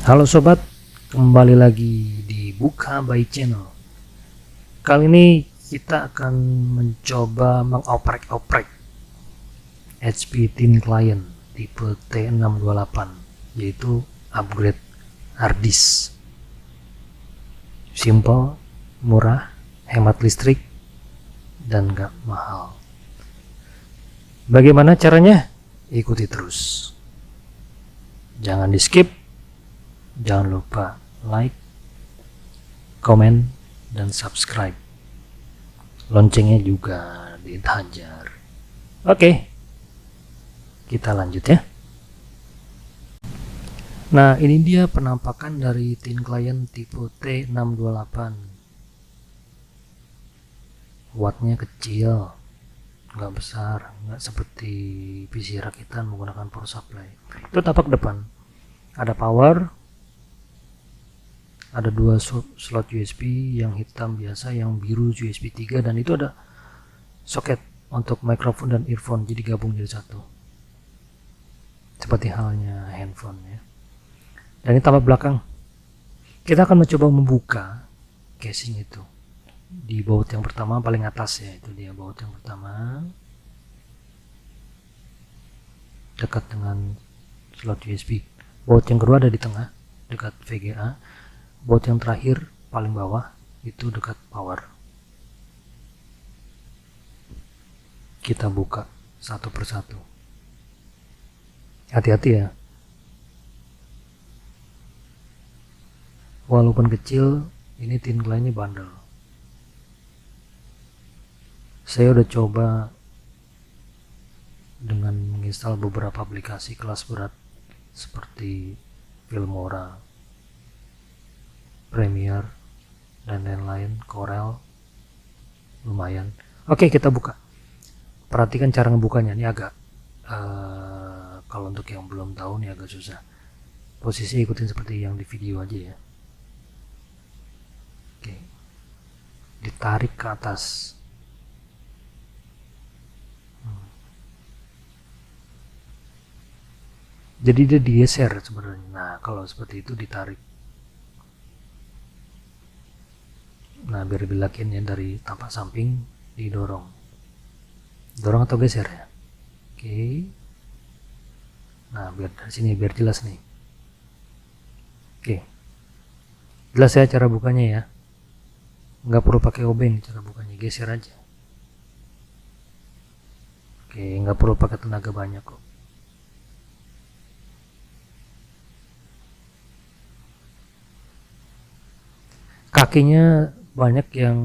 Halo sobat, kembali lagi di Buka by Channel. Kali ini kita akan mencoba mengoprek-oprek HP Thin Client tipe T628, yaitu upgrade harddisk. Simple, murah, hemat listrik, dan gak mahal. Bagaimana caranya? Ikuti terus. Jangan di skip. Jangan lupa like, komen, dan subscribe. Loncengnya juga dihajar. Oke, kita lanjut ya. Nah, ini dia penampakan dari Thin Client tipe T628. Wattnya kecil, nggak besar, nggak seperti PC rakitan menggunakan power supply. Itu tampak depan. Ada power, ada dua slot USB, yang hitam biasa, yang biru USB 3, dan itu ada soket untuk mikrofon dan earphone, jadi gabung jadi satu seperti halnya handphone ya. Dan ini tampak belakang. Kita akan mencoba membuka casing itu di baut yang pertama, paling atas ya, itu dia baut yang pertama, dekat dengan slot USB. Baut yang kedua ada di tengah dekat VGA. Baut yang terakhir paling bawah itu dekat power. Kita buka satu persatu. Hati-hati ya. Walaupun kecil, ini Thin Client-nya bandel. Saya udah coba dengan menginstal beberapa aplikasi kelas berat seperti Filmora, Premiere, dan lain-lain, Corel, lumayan. Oke, kita buka. Perhatikan cara ngebukanya. Ini agak kalau untuk yang belum tahu nih agak susah. Posisi ikutin seperti yang di video aja ya. Oke, ditarik ke atas. Jadi dia digeser sebenarnya. Nah, kalau seperti itu ditarik. Nah, biar lebih yakin ya, dari tampak samping didorong. Dorong atau geser ya. Oke. Nah, biar dari sini biar jelas nih. Oke. Jelas ya cara bukanya ya. Nggak perlu pakai obeng cara bukanya, geser aja. Oke, nggak perlu pakai tenaga banyak kok. Kakinya banyak yang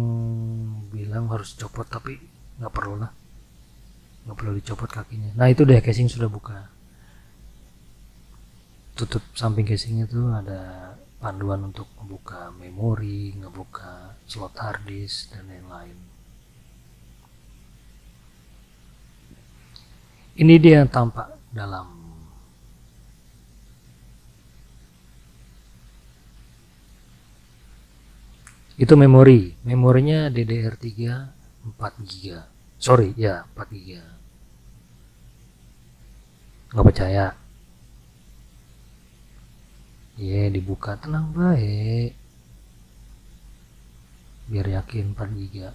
bilang harus copot, tapi nggak perlu lah, nggak perlu dicopot kakinya. Nah, itu deh, casing sudah buka. Tutup samping casingnya tuh ada panduan untuk membuka memori, ngebuka slot harddisk, dan lain-lain. Ini dia yang tampak dalam. Itu memorinya DDR3 4 GB. Sorry ya, 4 GB. Nggak percaya? Dibuka, tenang baik, biar yakin 4 GB.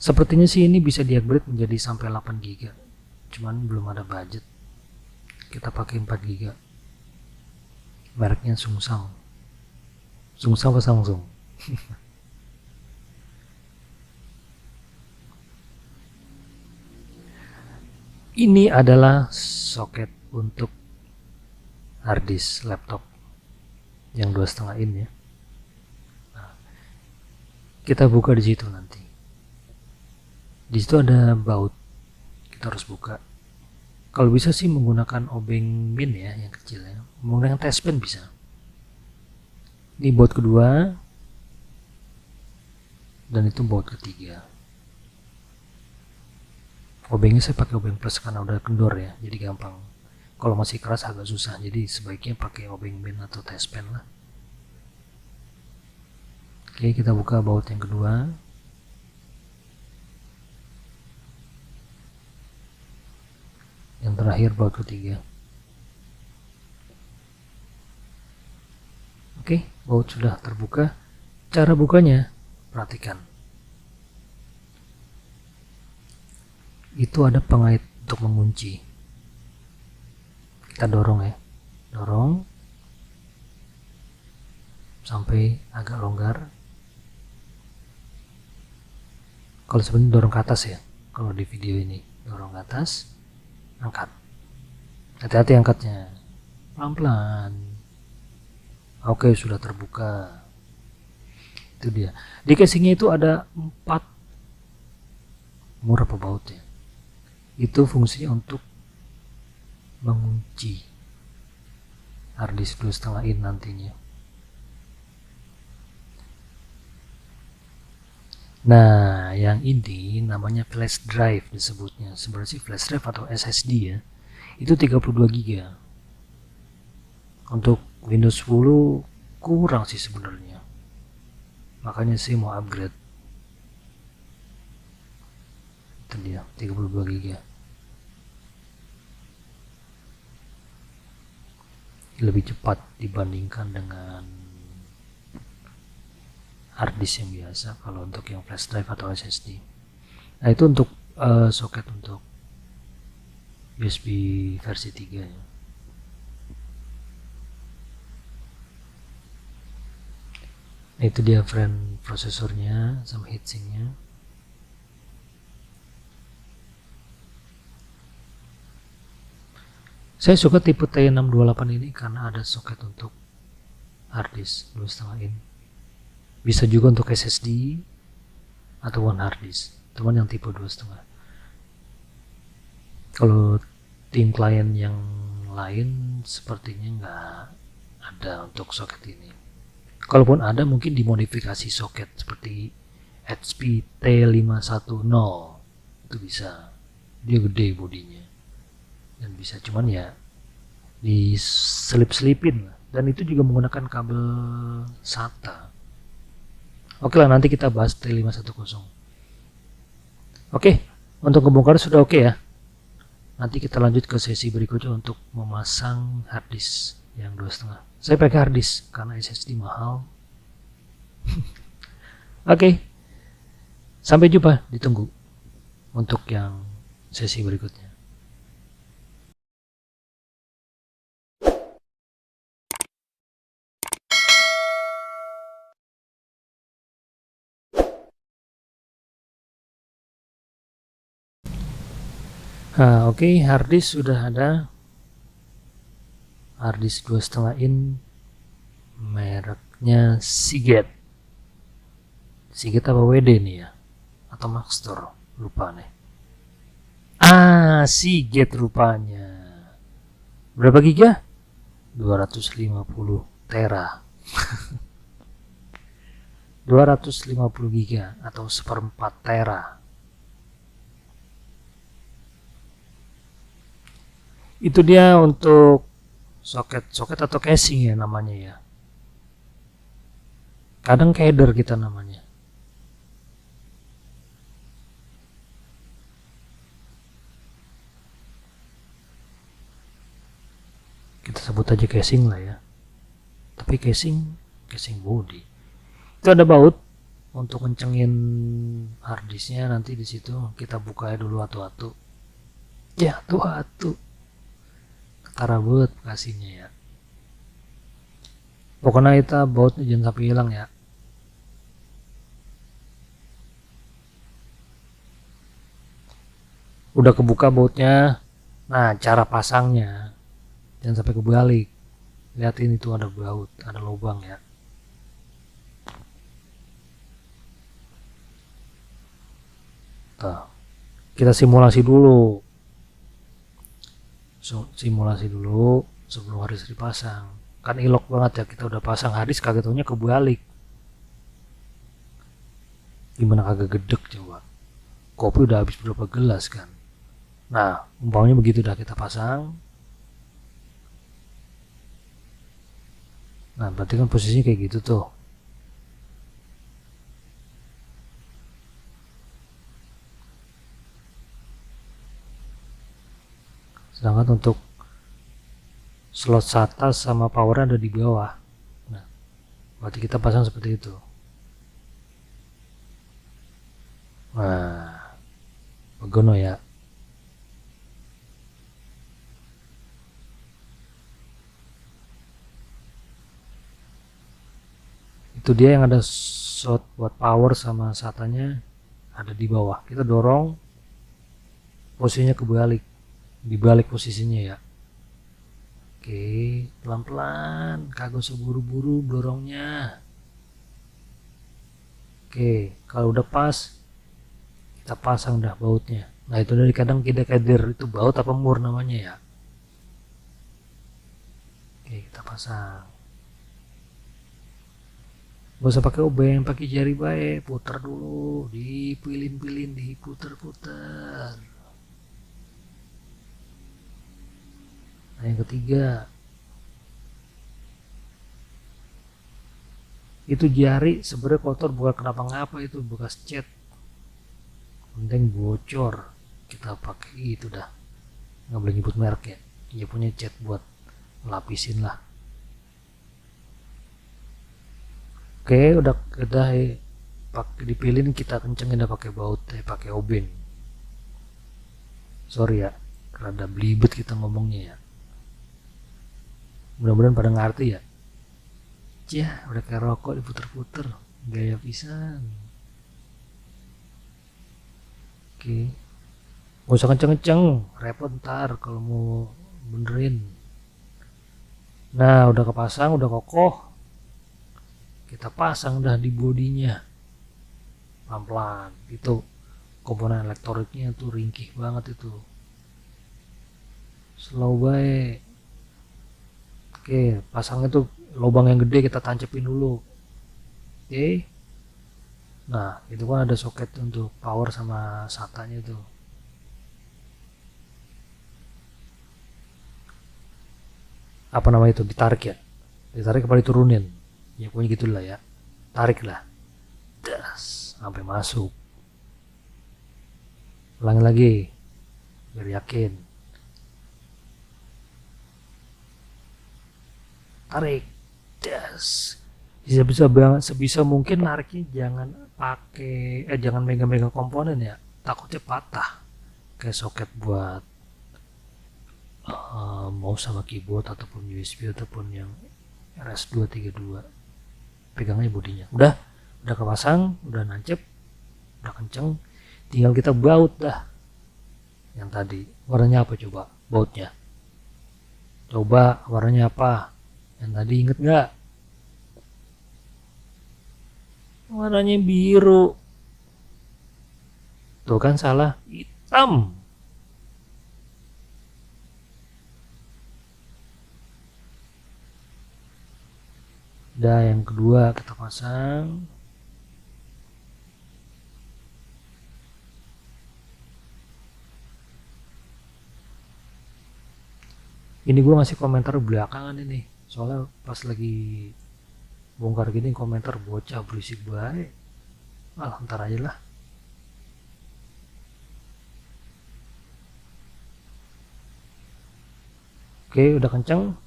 Sepertinya sih ini bisa di-upgrade menjadi sampai 8 GB, cuman belum ada budget. Kita pakai 4 GB. Mereknya Samsung apa Samsung? Ini adalah soket untuk harddisk laptop yang 2,5 in ya. Nah, kita buka di situ nanti. Di situ ada baut, kita harus buka. Kalau bisa sih menggunakan obeng min ya, yang kecil ya. Menggunakan testpen bisa. Ini baut kedua, dan itu baut ketiga. Obengnya saya pakai obeng plus karena udah kendor ya, jadi gampang. Kalau masih keras agak susah, jadi sebaiknya pakai obeng min atau testpen lah. Oke, kita buka baut yang kedua. Yang terakhir baut ketiga. baut sudah terbuka. Cara bukanya, perhatikan. Itu ada pengait untuk mengunci. Kita dorong ya, dorong sampai agak longgar. Kalau sebenarnya dorong ke atas ya, kalau di video ini dorong ke atas, angkat. Hati-hati angkatnya, pelan-pelan. Oke, sudah terbuka. Itu dia. Di casingnya itu ada 4 mur apa bautnya. Itu fungsinya untuk mengunci harddisk 2,5 in nantinya. Nah, yang ini namanya flash drive disebutnya. Sebenarnya sih flash drive atau SSD ya. Itu 32 GB. Untuk Windows 10 kurang sih sebenarnya. Makanya sih mau upgrade. Itu dia, 32 GB. Lebih cepat dibandingkan dengan harddisk yang biasa kalau untuk yang flash drive atau SSD. Nah, itu untuk soket untuk USB versi 3 ya. Nah, itu dia frame prosesornya sama heatsinknya. Saya suka tipe T628 ini karena ada soket untuk harddisk 2,5 in. Bisa juga untuk SSD atau one harddisk, cuman yang tipe 2,5. Kalau tim klien yang lain sepertinya nggak ada untuk soket ini. Kalaupun ada mungkin dimodifikasi soket seperti HP T510 itu bisa. Dia gede bodinya dan bisa, cuman ya diselip-selipin dan itu juga menggunakan kabel SATA. Oke lah, nanti kita bahas T510. Oke, untuk ngebongkar sudah oke ya. Nanti kita lanjut ke sesi berikutnya untuk memasang harddisk yang 2,5. Saya pakai harddisk karena SSD mahal. Oke, sampai jumpa, ditunggu untuk yang sesi berikutnya. Nah, oke, harddisk sudah ada. Harddisk 2,5 in, mereknya Seagate. Seagate apa WD nih ya? Atau Maxtor? Lupa nih. Seagate rupanya. Berapa giga? 250 tera. 250 giga atau 1/4 tera. Itu dia untuk soket atau casing ya namanya ya. Kadang header kita namanya. Kita sebut aja casing lah ya. Tapi casing body. Itu ada baut untuk kencengin harddisknya, nanti di situ kita buka dulu atu-atu. Ya, atu-atu. Ketara buat kasihnya ya. Pokoknya kita bautnya jangan sampai hilang ya. Udah kebuka bautnya. Nah, cara pasangnya jangan sampai kebalik. Lihatin itu ada baut, ada lubang ya. Tuh. Kita simulasi dulu. Simulasi dulu sebelum harddisk dipasang. Kan ilok banget ya, kita udah pasang harddisk kagak taunya kebalik. Gimana kagak gedek coba. Kopi udah habis berapa gelas kan. Nah, umpamanya begitu udah kita pasang. Nah, berarti kan posisinya kayak gitu tuh. Sedangkan untuk slot SATA sama power ada di bawah. Nah, Berarti kita pasang seperti itu. Nah, begono ya. Itu dia yang ada shot buat power sama SATA-nya ada di bawah. Kita dorong posisinya kebalik, dibalik posisinya ya. Oke, pelan-pelan, kagak seburu-buru dorongnya. Oke, kalau udah pas kita pasang dah bautnya. Nah, itu dari kadang kita kader itu baut apa mur namanya ya. Oke, kita pasang. Gak usah pakai obeng, pakai jari baik, putar dulu, dipilin-pilin, diputer-puter. Nah, yang ketiga, itu jari sebenarnya kotor bukan kenapa-ngapa, itu bekas cat, penting bocor, kita pakai itu dah, nggak boleh nyebut merek ya, dia punya cat buat lapisin lah. Oke, udah pakai dipilin, kita kencengin dah pakai baut, pakai obeng. Sorry ya, rada belibet kita ngomongnya ya. Mudah-mudahan pada ngerti ya. Cih, udah kayak rokok diputer-puter, gaya pisan. Oke, gak usah kenceng-kenceng, repot ntar kalau mau benerin. Nah, udah kepasang, udah kokoh, kita pasang dah di bodinya pelan-pelan. Itu komponen elektroniknya tuh ringkih banget itu, slow baik. Oke, pasang itu lubang yang gede kita tancepin dulu. Oke, nah itu kan ada soket untuk power sama SATA-nya tuh. Apa namanya itu, ditarik ya, ditarik apa diturunin ya, pokoknya gitulah ya, tarik lah, das sampai masuk. Ulangi lagi biar yakin, tarik, das. Sebisa mungkin nariknya jangan pakai jangan megang-megang komponen ya, takutnya patah, kayak soket buat mouse sama keyboard ataupun USB ataupun yang RS232. Pegangnya bodinya udah kepasang, udah nancep, udah kenceng, tinggal kita baut dah. Yang tadi warnanya apa coba bautnya, coba warnanya apa yang tadi, inget nggak? Warnanya biru tuh kan, salah, hitam. Udah, yang kedua kita pasang. Ini gue ngasih komentar belakangan ini, soalnya pas lagi bongkar gini komentar bocah berisik baik. Ntar aja lah. Oke, udah kenceng.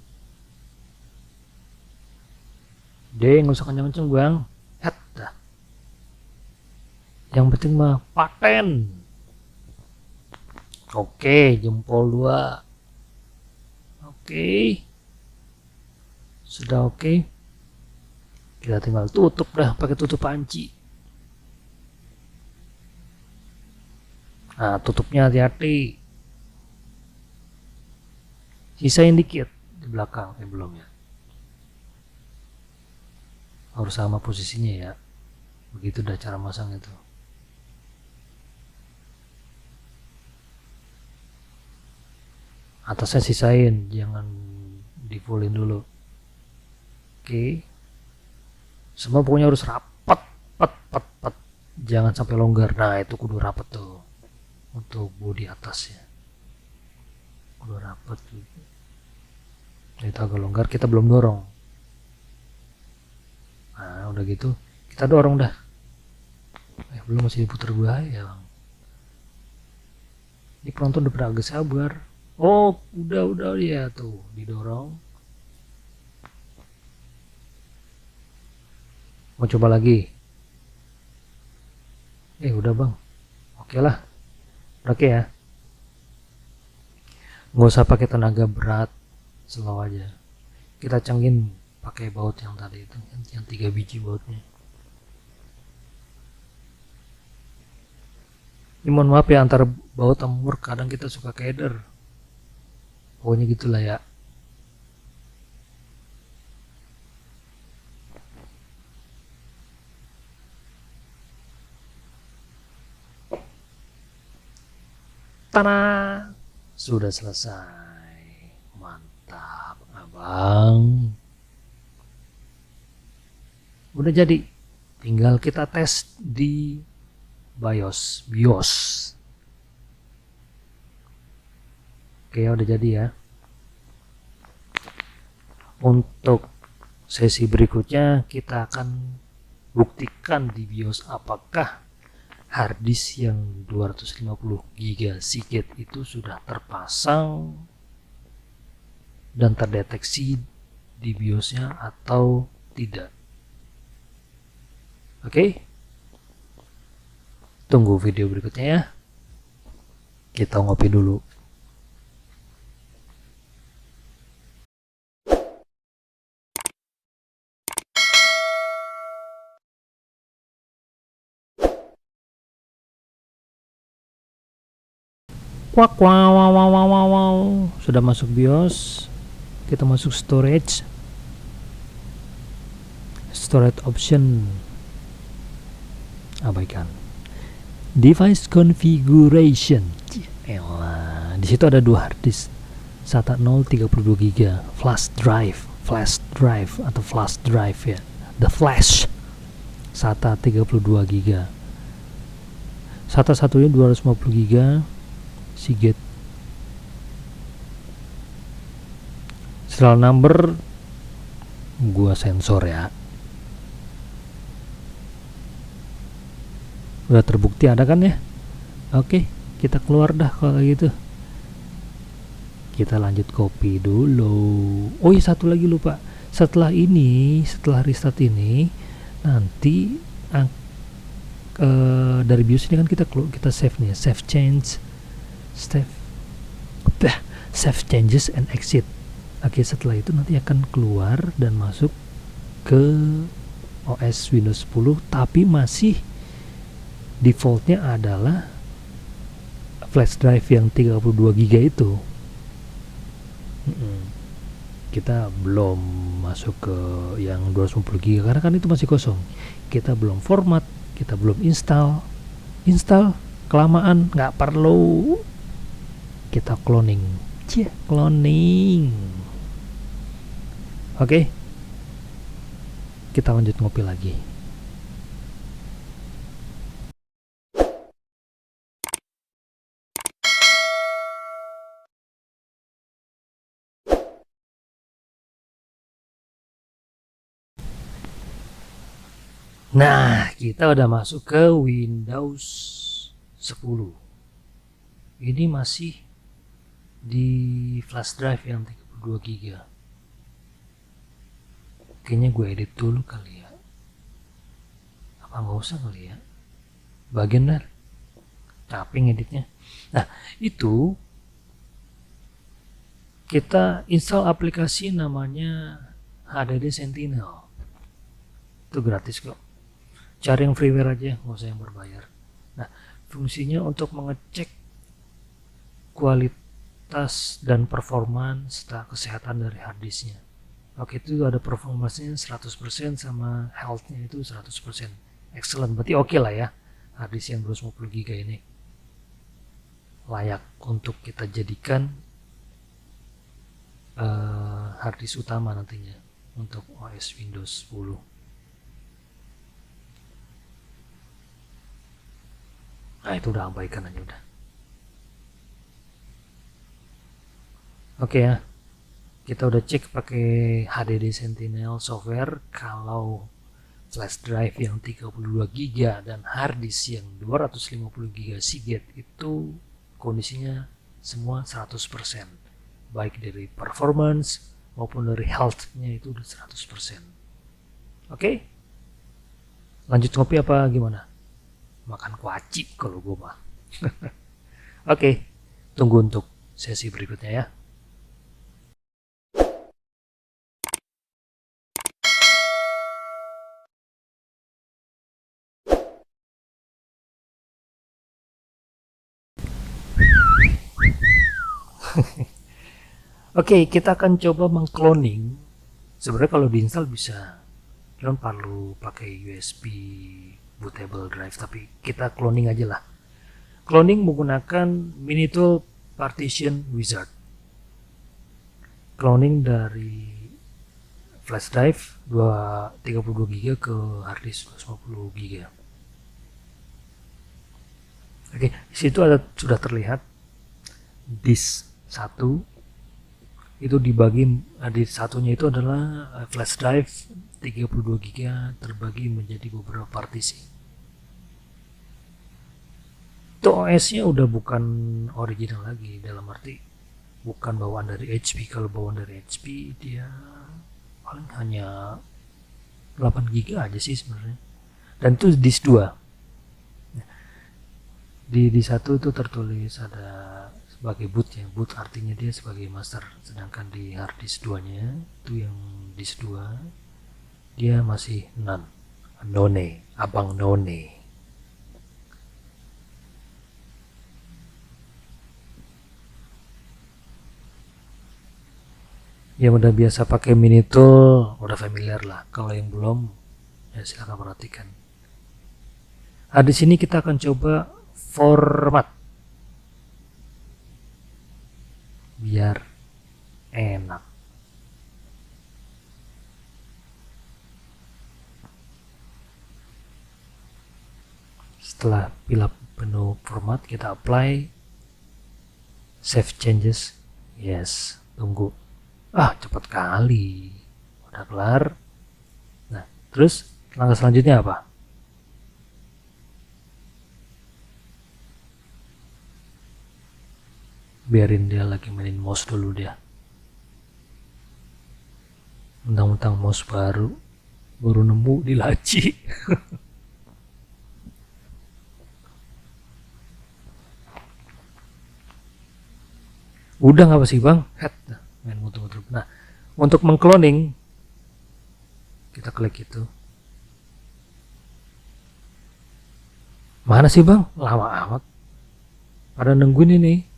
Nggak usah kenceng-kenceng bang. Dah. Yang penting mah paten. Oke, jempol 2. Oke, sudah oke. Kita tinggal tutup dah pakai tutup panci. Nah, tutupnya hati-hati, sisain dikit di belakang, belum ya, harus sama posisinya ya. Begitu dah cara masang itu. Atasnya sisain, jangan di fullin dulu. Oke, semua pokoknya harus rapat, pat, jangan sampai longgar. Nah, itu kudu rapat tuh untuk bodi atasnya, kudu rapat gitu. Itu agak longgar, kita belum dorong. Nah, udah gitu kita dorong dah. Belum, masih diputer bahaya bang. Ini penonton udah pada agak sabar. Oh, udah ya tuh, didorong. Mau coba lagi? Udah bang, oke lah, oke ya. Nggak usah pakai tenaga berat, slow aja. Kita canggin pakai baut yang tadi itu, yang 3 biji bautnya. Ini mohon maaf ya, antara baut sama mur kadang kita suka keder. Pokoknya gitulah ya. Tanah sudah selesai. Mantap, abang. Udah jadi. Tinggal kita tes di BIOS. Oke, udah jadi ya. Untuk sesi berikutnya kita akan buktikan di BIOS apakah harddisk yang 250 GB Seagate itu sudah terpasang dan terdeteksi di BIOSnya atau tidak. Oke, tunggu video berikutnya ya. Kita ngopi dulu. Wow. Sudah masuk BIOS. Kita masuk storage option, abaikan. Device configuration. Di situ ada 2 harddisk, SATA 0 32 GB, flash drive atau flash drive ya. The flash SATA 32 GB. SATA satunya 250 GB Seagate. Serial number gua sensor ya. Udah terbukti ada kan ya. Oke, kita keluar dah kalau gitu. Kita lanjut copy dulu. Oh iya, satu lagi lupa. Setelah restart ini nanti dari BIOS ini kan kita save nih, save changes and exit. Oke, setelah itu nanti akan keluar dan masuk ke OS Windows 10, tapi masih defaultnya adalah flash drive yang 32 GB itu. Kita belum masuk ke yang 250 GB karena kan itu masih kosong. Kita belum format, kita belum install kelamaan, nggak perlu. Kita cloning. Oke, kita lanjut ngopi lagi. Nah, kita udah masuk ke Windows 10. Ini masih di flash drive yang 32 GB. Kayaknya gue edit dulu kali ya. Apa nggak usah kali ya? Bagian dah. Capek ngeditnya. Nah, itu kita install aplikasi namanya HDD Sentinel. Itu gratis kok. Cari yang freeware aja, nggak usah yang berbayar. Nah, fungsinya untuk mengecek kualitas dan performance serta kesehatan dari harddisknya. Oke, itu ada performance-nya 100% sama health-nya itu 100%. Excellent, berarti oke lah ya. Harddisk yang 250 GB ini layak untuk kita jadikan harddisk utama nantinya untuk OS Windows 10. Nah, itu udah abaikan aja udah. Oke ya, kita udah cek pakai HDD Sentinel software. Kalau flash drive yang 32 GB dan harddisk yang 250 GB Seagate itu kondisinya semua 100%, baik dari performance maupun dari health-nya itu udah 100%. Oke, Lanjut ngopi apa gimana? Makan kuaci kalau gue mah. Oke, tunggu untuk sesi berikutnya ya. Oke, kita akan coba mengcloning. Sebenarnya kalau diinstal bisa, cuman perlu pakai USB bootable drive, tapi kita cloning aja lah. Cloning menggunakan Minitool Partition Wizard. Cloning dari flash drive 32 GB ke hard disk 250 GB. Oke, di situ sudah terlihat disk 1 itu dibagi, di satunya itu adalah flash drive 32 GB terbagi menjadi beberapa partisi. Itu OS-nya udah bukan original lagi, dalam arti bukan bawaan dari HP. Kalau bawaan dari HP dia paling hanya 8 GB aja sih sebenarnya, dan itu disk 2. Di satu itu tertulis ada sebagai boot ya, boot artinya dia sebagai master, sedangkan di hard disk 2 nya itu yang disk 2 dia masih none, abang none. Yang udah biasa pakai Minitool udah familiar lah, kalau yang belum ya silahkan perhatikan. Nah, di sini kita akan coba format biar enak. Setelah pilih menu format, kita apply, save changes, yes, tunggu. Cepat kali, udah kelar. Nah, terus langkah selanjutnya apa? Biarin dia lagi mainin mouse dulu dia. Mentang-mentang mouse baru nemu di laci. Udah nggak apa sih bang? Main muter-muter. Nah, untuk mengcloning kita klik itu. Mana sih bang? Lama amat. Pada nungguin ini.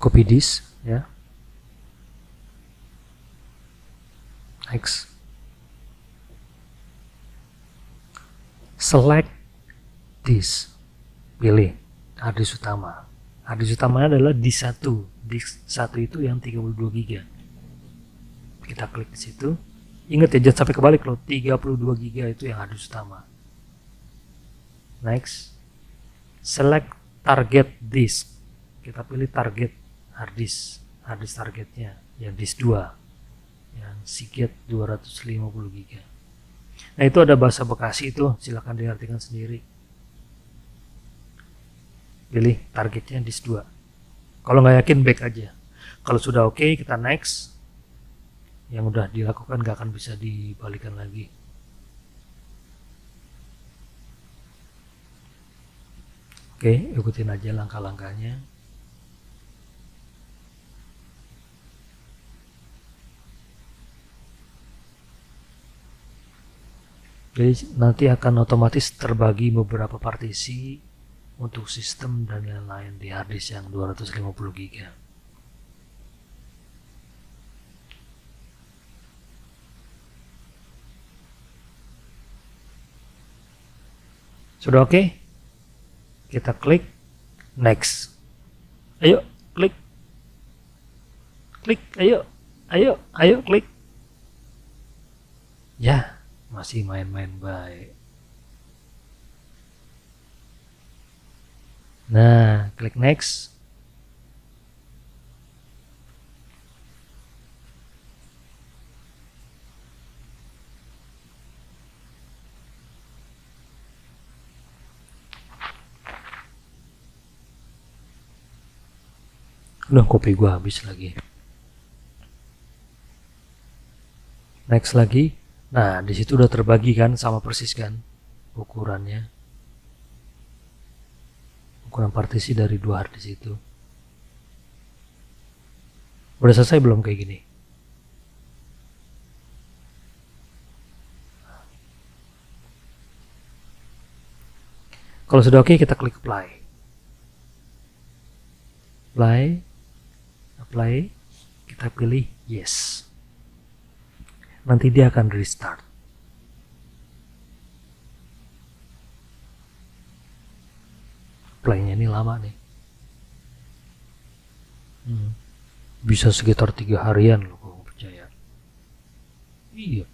Copy disk ya. Next. Select disk. Pilih hard disk utama. Hard disk utamanya adalah disk 1. Disk 1 itu yang 32 GB. Kita klik di situ. Ingat ya, jangan sampai kebalik loh. 32 GB itu yang hard disk utama. Next. Select target disk. Kita pilih target hard disk targetnya yang disk 2 yang Seagate 250 GB. Nah, itu ada bahasa Bekasi itu, silahkan diartikan sendiri. Pilih targetnya disk 2. Kalau nggak yakin back aja. Kalau sudah oke, kita next. Yang udah dilakukan nggak akan bisa dibalikan lagi. Oke, ikutin aja langkah-langkahnya. Jadi nanti akan otomatis terbagi beberapa partisi untuk sistem dan lain-lain di hard disk yang 250 GB. Sudah oke? Kita klik next. Ayo, klik. Klik, ayo. Ayo, klik. Ya, masih main-main baik. Nah, klik next. Udah, kopi gua habis lagi. Next lagi. Nah, di situ udah terbagi kan, sama persis kan ukurannya. Ukuran partisi dari dua hard disk itu. Udah selesai belum kayak gini? Kalau sudah oke, kita klik apply. Apply, kita pilih yes. Nanti dia akan restart. Apply-nya ini lama nih. Bisa sekitar 3 harian loh, kalau percaya. Iya.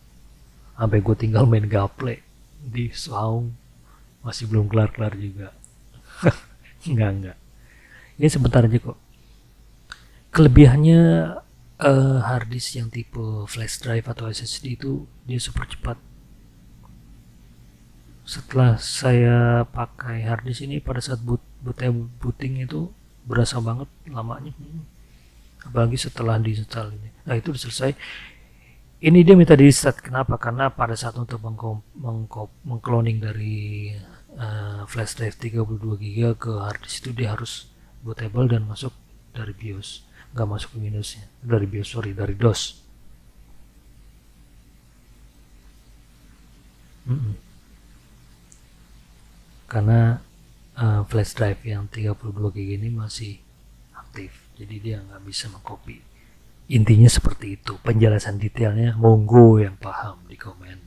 Sampai gue tinggal main gaple di Saung, masih belum kelar-kelar juga. Enggak. Ini sebentar aja kok. Kelebihannya hard disk yang tipe flash drive atau SSD itu dia super cepat. Setelah saya pakai hard disk ini, pada saat booting itu berasa banget lamanya. Apalagi setelah diinstal ini. Nah, itu udah selesai. Ini dia minta di restart. Kenapa? Karena pada saat untuk mengcloning dari flash drive 32 GB ke hard disk itu dia harus bootable dan masuk dari BIOS. Nggak masuk ke Windowsnya. Dari BIOS, sorry, dari DOS. Karena flash drive yang 32 GB ini masih aktif, jadi dia nggak bisa mengcopy. Intinya seperti itu. Penjelasan detailnya monggo yang paham di komen.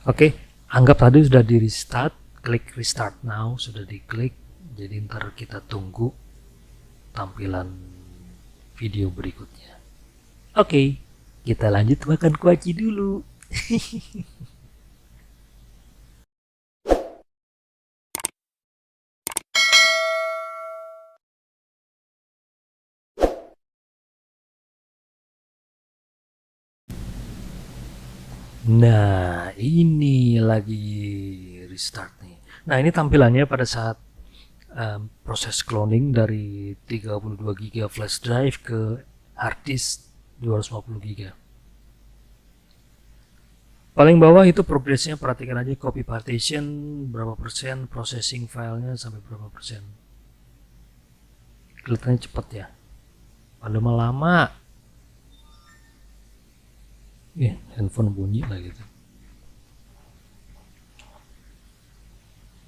Oke, anggap tadi sudah di restart. Klik restart now, sudah diklik. Jadi ntar kita tunggu tampilan video berikutnya. Oke, kita lanjut makan kuaci dulu. Nah, ini lagi restart nih. Nah, ini tampilannya pada saat proses cloning dari 32 GB flash drive ke hard disk 250 GB. Paling bawah itu progresnya, perhatikan aja, copy partition berapa persen, processing filenya sampai berapa persen. Kelihatannya cepat ya. Padahal lama. Handphone bunyi lah gitu.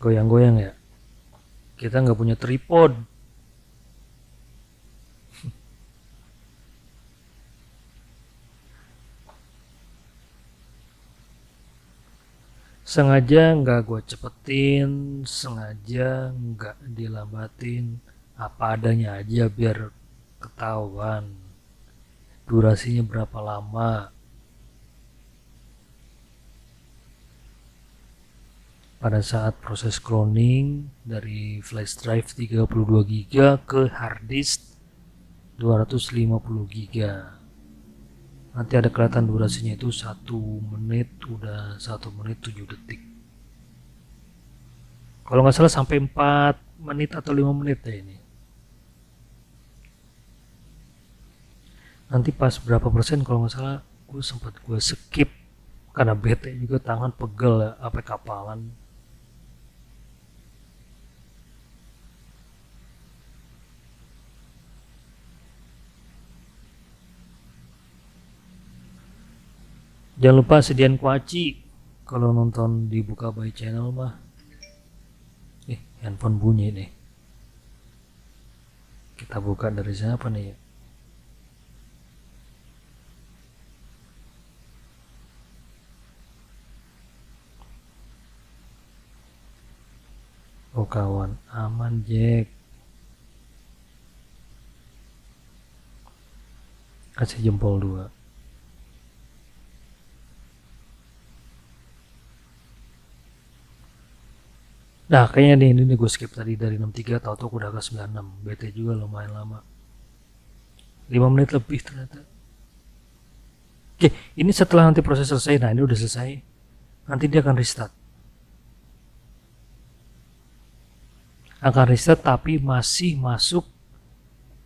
Goyang-goyang ya. Kita nggak punya tripod. Sengaja nggak gue cepetin, sengaja nggak dilambatin, apa adanya aja biar ketahuan durasinya berapa lama. Pada saat proses cloning dari flash drive 32 GB ke hard disk 250 GB, nanti ada kelihatan durasinya itu 1 menit, udah 1 menit 7 detik. Kalau nggak salah sampai 4 menit atau 5 menit ya ini. Nanti pas berapa persen kalau nggak salah gue skip karena bete juga, tangan pegel ya, apa kapalan. Jangan lupa sediain kuaci kalau nonton di Buka Bayi Channel mah. Handphone bunyi nih. Kita buka dari siapa nih ya? Oh kawan, aman Jack. Kasih jempol 2. Nah, kayaknya ini gue skip tadi dari 63, tahu-tahu udah ke 96. Bete juga lumayan lama. 5 menit lebih ternyata. Oke, ini setelah nanti proses selesai. Nah, ini udah selesai. Nanti dia akan restart. akan reset tapi masih masuk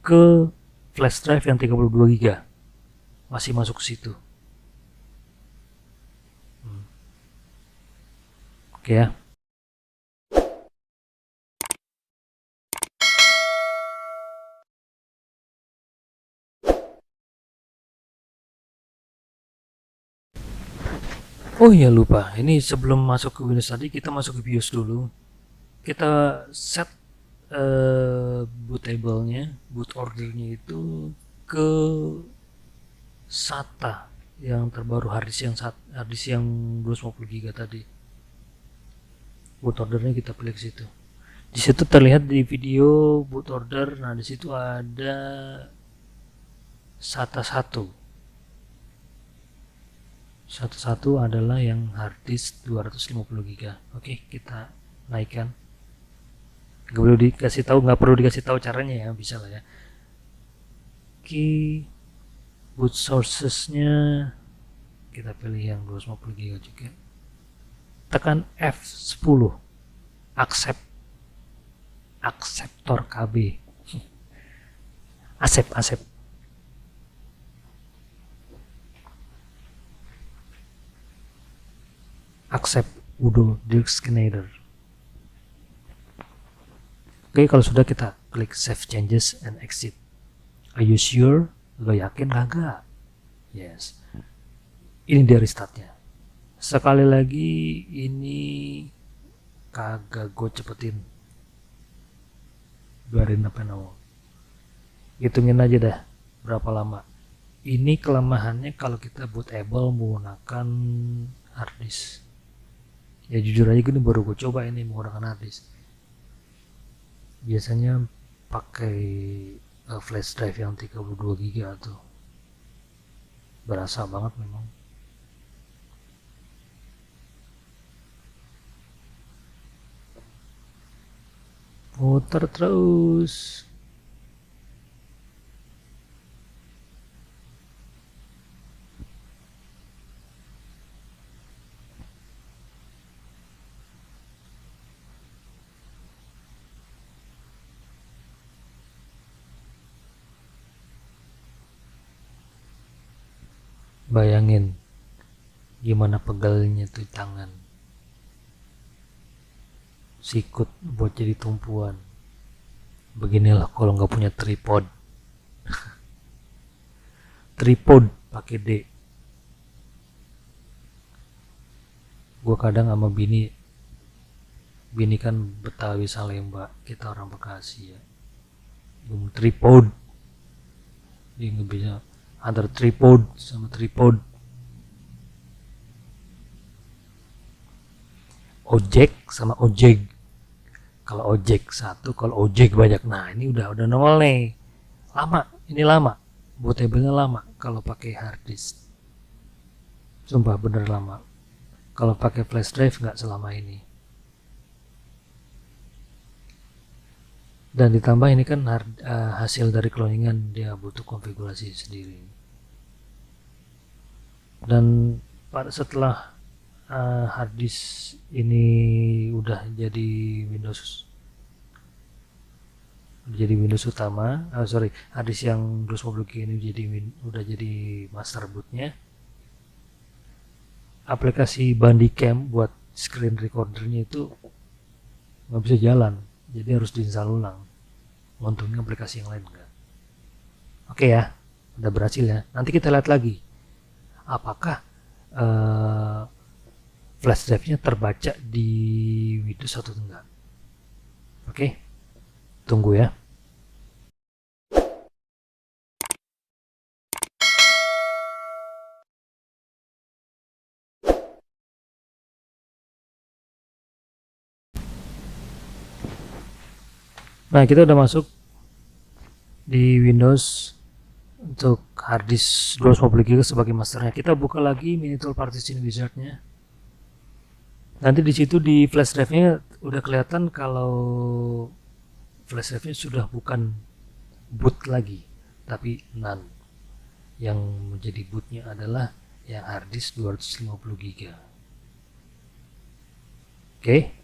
ke flash drive yang 32 GB, masih masuk ke situ. Oke ya. Oh iya lupa, ini sebelum masuk ke Windows tadi kita masuk ke BIOS dulu. Kita set bootable-nya, boot order-nya itu ke SATA yang terbaru, harddisk yang 250 GB tadi. Boot ordernya kita pilih ke situ. Di situ terlihat di video boot order. Nah, di situ ada SATA 1. SATA 1 adalah yang harddisk 250 GB. Oke, kita naikkan. Nggak perlu dikasih tahu caranya ya, bisa lah ya. Oke, boot sources-nya kita pilih yang 250 GB juga. Tekan F10, akseptor KB, accept. Accept Udo Disk Scanner. Oke, kalau sudah kita klik Save Changes and Exit. Are you sure? Lo yakin kagak? Yes. Ini dia restartnya. Sekali lagi, ini kagak gue cepetin. Biarin apa nol. Hitungin aja dah berapa lama. Ini kelemahannya kalau kita bootable menggunakan harddisk. Ya jujur aja gini, baru gue coba ini menggunakan harddisk. Biasanya pakai flash drive yang 32 GB tuh berasa banget memang. Putar terus. Bayangin gimana pegalnya tuh tangan, sikut buat jadi tumpuan. Beginilah kalau nggak punya tripod. Tripod pakai D. Gue kadang sama bini kan Betawi Salemba, kita orang Bekasi ya. Tripod, dia nggak bisa antara tripod sama tripod. Ojek sama ojek. Kalau ojek satu, kalau ojek banyak. Nah ini udah nongol nih. Ini lama. Bootable-nya lama kalau pakai harddisk. Sumpah bener lama. Kalau pakai flash drive nggak selama ini. Dan ditambah ini kan hasil dari cloningan, dia butuh konfigurasi sendiri. Dan setelah harddisk ini udah jadi Windows utama, harddisk yang 250 GB ini udah jadi master bootnya. Aplikasi Bandicam buat screen recordernya itu nggak bisa jalan, jadi harus diinstal ulang. Untungnya aplikasi yang lain enggak. Oke ya, udah berhasil ya. Nanti kita lihat lagi apakah flash drive-nya terbaca di Windows atau enggak. Oke, tunggu ya. Nah, kita udah masuk di Windows untuk harddisk 250 GB sebagai masternya. Kita buka lagi Minitool Partition Wizard-nya. Nanti di situ di flash drive-nya udah kelihatan kalau flash drive-nya sudah bukan boot lagi, tapi NAND. Yang menjadi bootnya adalah yang harddisk 250 GB. Oke.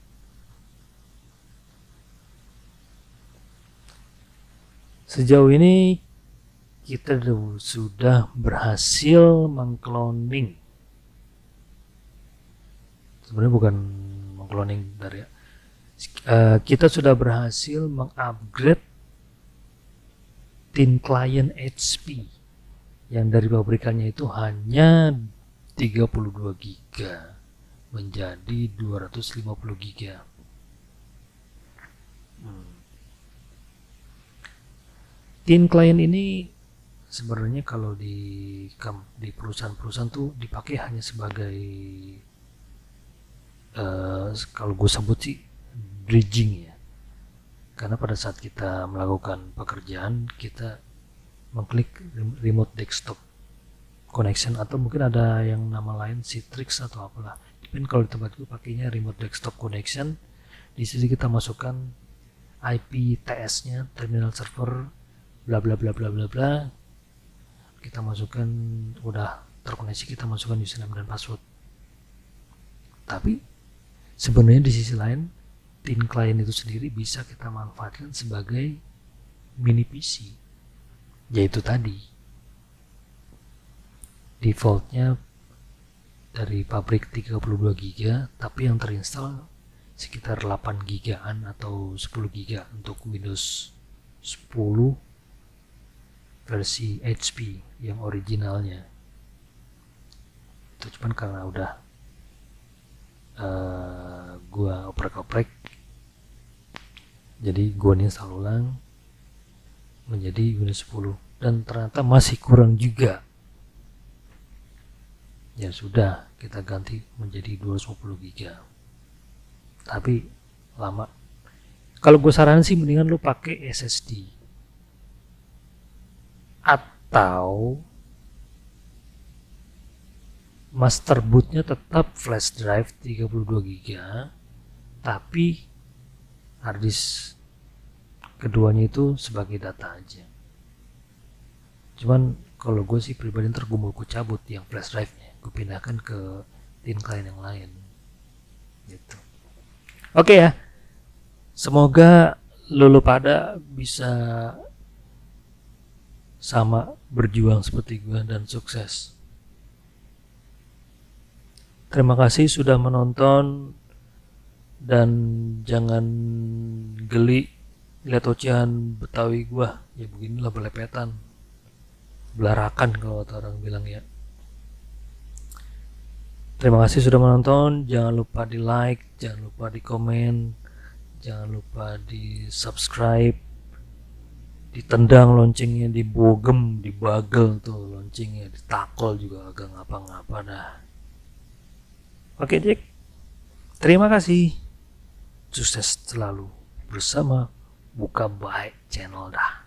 Sejauh ini kita sudah berhasil mengcloning, sebenarnya bukan mengcloning dari kita sudah berhasil mengupgrade thin client HP yang dari pabrikannya itu hanya 32 GB menjadi 250 GB. Thin client ini sebenarnya kalau di perusahaan-perusahaan tuh dipakai hanya sebagai kalau gue sebut sih bridging ya, karena pada saat kita melakukan pekerjaan kita mengklik remote desktop connection, atau mungkin ada yang nama lain Citrix atau apalah, tapi kalau di tempat gue pakainya remote desktop connection. Di sini kita masukkan IP TS nya, terminal server bla bla bla bla bla bla, kita masukkan, udah terkoneksi, kita masukkan username dan password. Tapi sebenarnya di sisi lain thin client itu sendiri bisa kita manfaatkan sebagai mini PC, yaitu tadi defaultnya dari pabrik 32 GB, tapi yang terinstall sekitar 8 GB-an atau 10 GB untuk Windows 10 versi HP yang originalnya. Itu cuman karena udah gua oprek-oprek, jadi gua install ulang menjadi Windows 10 dan ternyata masih kurang juga. Ya sudah, kita ganti menjadi 250 GB. Tapi lama. Kalau gue saranin sih mendingan lu pakai SSD atau master bootnya tetap flash drive 32 GB, tapi harddisk keduanya itu sebagai data aja. Cuman kalau gue sih pribadi ntar gue mau cabut yang flash drive nya, gue pindahkan ke thin client yang lain gitu. Oke ya, semoga lu pada bisa sama berjuang seperti gue dan sukses. Terima kasih sudah menonton, dan jangan geli lihat ocehan Betawi gua. Ya beginilah, belepetan, belarakan kalau orang bilang ya. Terima kasih sudah menonton. Jangan lupa di like, jangan lupa di komen, jangan lupa di subscribe, ditendang loncengnya, dibogem, dibagel tuh loncengnya, ditakol juga agak ngapa-ngapa dah. Oke Jack, terima kasih, sukses selalu bersama Buka Baik Channel dah.